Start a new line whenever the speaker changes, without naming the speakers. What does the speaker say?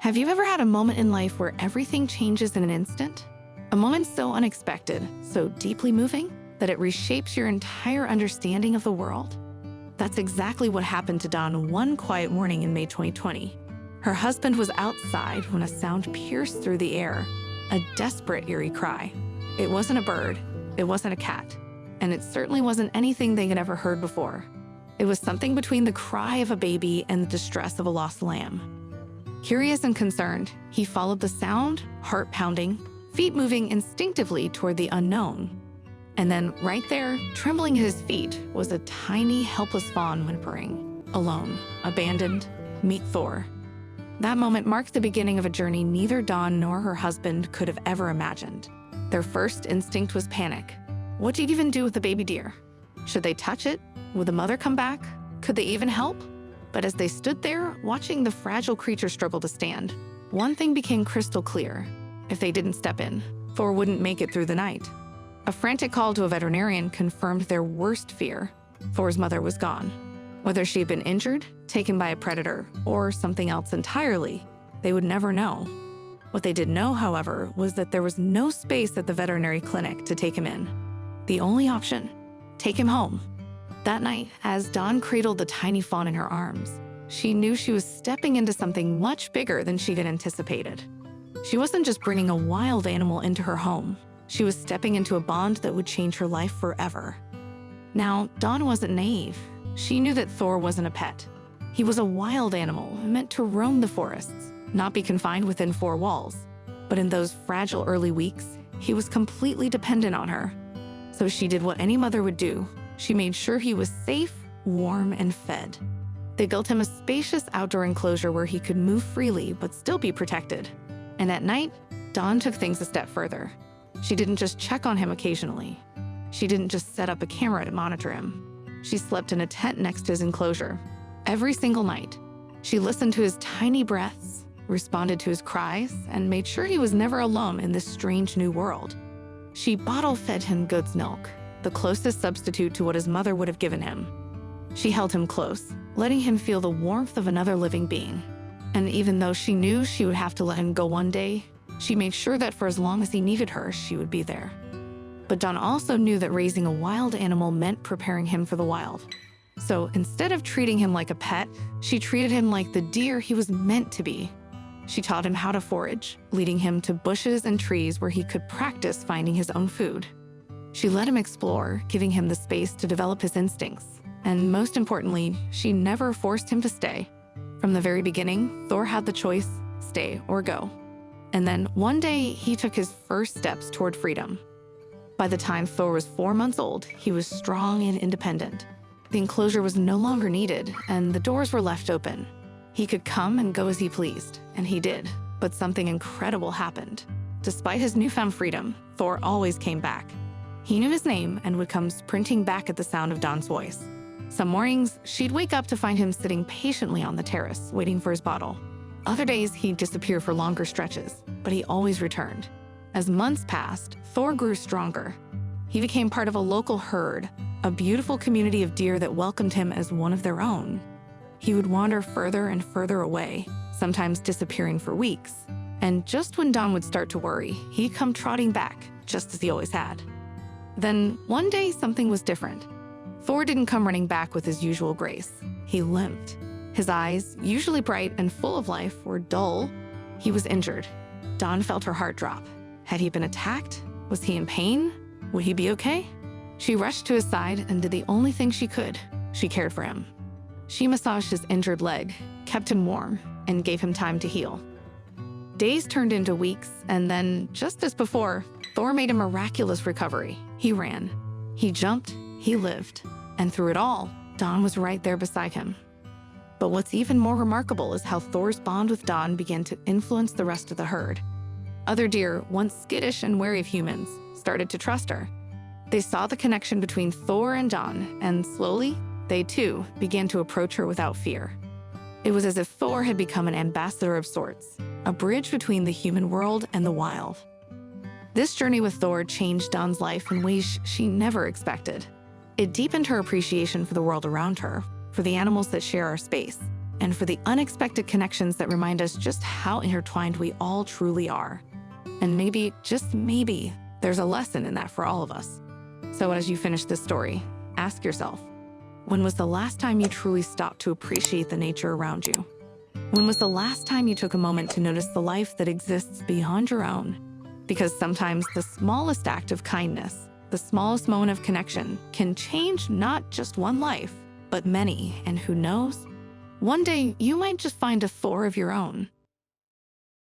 Have you ever had a moment in life where everything changes in an instant? A moment so unexpected, so deeply moving, that it reshapes your entire understanding of the world? That's exactly what happened to Dawn one quiet morning in May 2020. Her husband was outside when a sound pierced through the air, a desperate, eerie cry. It wasn't a bird, it wasn't a cat, and it certainly wasn't anything they had ever heard before. It was something between the cry of a baby and the distress of a lost lamb. Curious and concerned, he followed the sound, heart pounding, feet moving instinctively toward the unknown. And then right there, trembling at his feet, was a tiny, helpless fawn whimpering. Alone, abandoned, meet Thor. That moment marked the beginning of a journey neither Dawn nor her husband could have ever imagined. Their first instinct was panic. What do you even do with a baby deer? Should they touch it? Would the mother come back? Could they even help? But as they stood there, watching the fragile creature struggle to stand, one thing became crystal clear. If they didn't step in, Thor wouldn't make it through the night. A frantic call to a veterinarian confirmed their worst fear. Thor's mother was gone. Whether she had been injured, taken by a predator, or something else entirely, they would never know. What they did know, however, was that there was no space at the veterinary clinic to take him in. The only option: take him home. That night, as Dawn cradled the tiny fawn in her arms, she knew she was stepping into something much bigger than she had anticipated. She wasn't just bringing a wild animal into her home. She was stepping into a bond that would change her life forever. Now, Dawn wasn't naive. She knew that Thor wasn't a pet. He was a wild animal meant to roam the forests, not be confined within four walls. But in those fragile early weeks, he was completely dependent on her. So she did what any mother would do. She made sure he was safe, warm, and fed. They built him a spacious outdoor enclosure where he could move freely but still be protected. And at night, Dawn took things a step further. She didn't just check on him occasionally. She didn't just set up a camera to monitor him. She slept in a tent next to his enclosure. Every single night, she listened to his tiny breaths, responded to his cries, and made sure he was never alone in this strange new world. She bottle-fed him goat's milk, the closest substitute to what his mother would have given him. She held him close, letting him feel the warmth of another living being. And even though she knew she would have to let him go one day, she made sure that for as long as he needed her, she would be there. But Dawn also knew that raising a wild animal meant preparing him for the wild. So instead of treating him like a pet, she treated him like the deer he was meant to be. She taught him how to forage, leading him to bushes and trees where he could practice finding his own food. She let him explore, giving him the space to develop his instincts. And most importantly, she never forced him to stay. From the very beginning, Thor had the choice: stay or go. And then one day, he took his first steps toward freedom. By the time Thor was 4 months old, he was strong and independent. The enclosure was no longer needed, and the doors were left open. He could come and go as he pleased, and he did. But something incredible happened. Despite his newfound freedom, Thor always came back. He knew his name and would come sprinting back at the sound of Dawn's voice. Some mornings, she'd wake up to find him sitting patiently on the terrace, waiting for his bottle. Other days, he'd disappear for longer stretches, but he always returned. As months passed, Thor grew stronger. He became part of a local herd, a beautiful community of deer that welcomed him as one of their own. He would wander further and further away, sometimes disappearing for weeks. And just when Dawn would start to worry, he'd come trotting back, just as he always had. Then, one day, something was different. Thor didn't come running back with his usual grace. He limped. His eyes, usually bright and full of life, were dull. He was injured. Dawn felt her heart drop. Had he been attacked? Was he in pain? Would he be okay? She rushed to his side and did the only thing she could. She cared for him. She massaged his injured leg, kept him warm, and gave him time to heal. Days turned into weeks, and then, just as before, Thor made a miraculous recovery. He ran. He jumped. He lived. And through it all, Dawn was right there beside him. But what's even more remarkable is how Thor's bond with Dawn began to influence the rest of the herd. Other deer, once skittish and wary of humans, started to trust her. They saw the connection between Thor and Dawn, and slowly, they too began to approach her without fear. It was as if Thor had become an ambassador of sorts, a bridge between the human world and the wild. This journey with Thor changed Dawn's life in ways she never expected. It deepened her appreciation for the world around her, for the animals that share our space, and for the unexpected connections that remind us just how intertwined we all truly are. And maybe, just maybe, there's a lesson in that for all of us. So as you finish this story, ask yourself, when was the last time you truly stopped to appreciate the nature around you? When was the last time you took a moment to notice the life that exists beyond your own? Because sometimes the smallest act of kindness, the smallest moment of connection, can change not just one life, but many, and who knows? One day, you might just find a Thor of your own.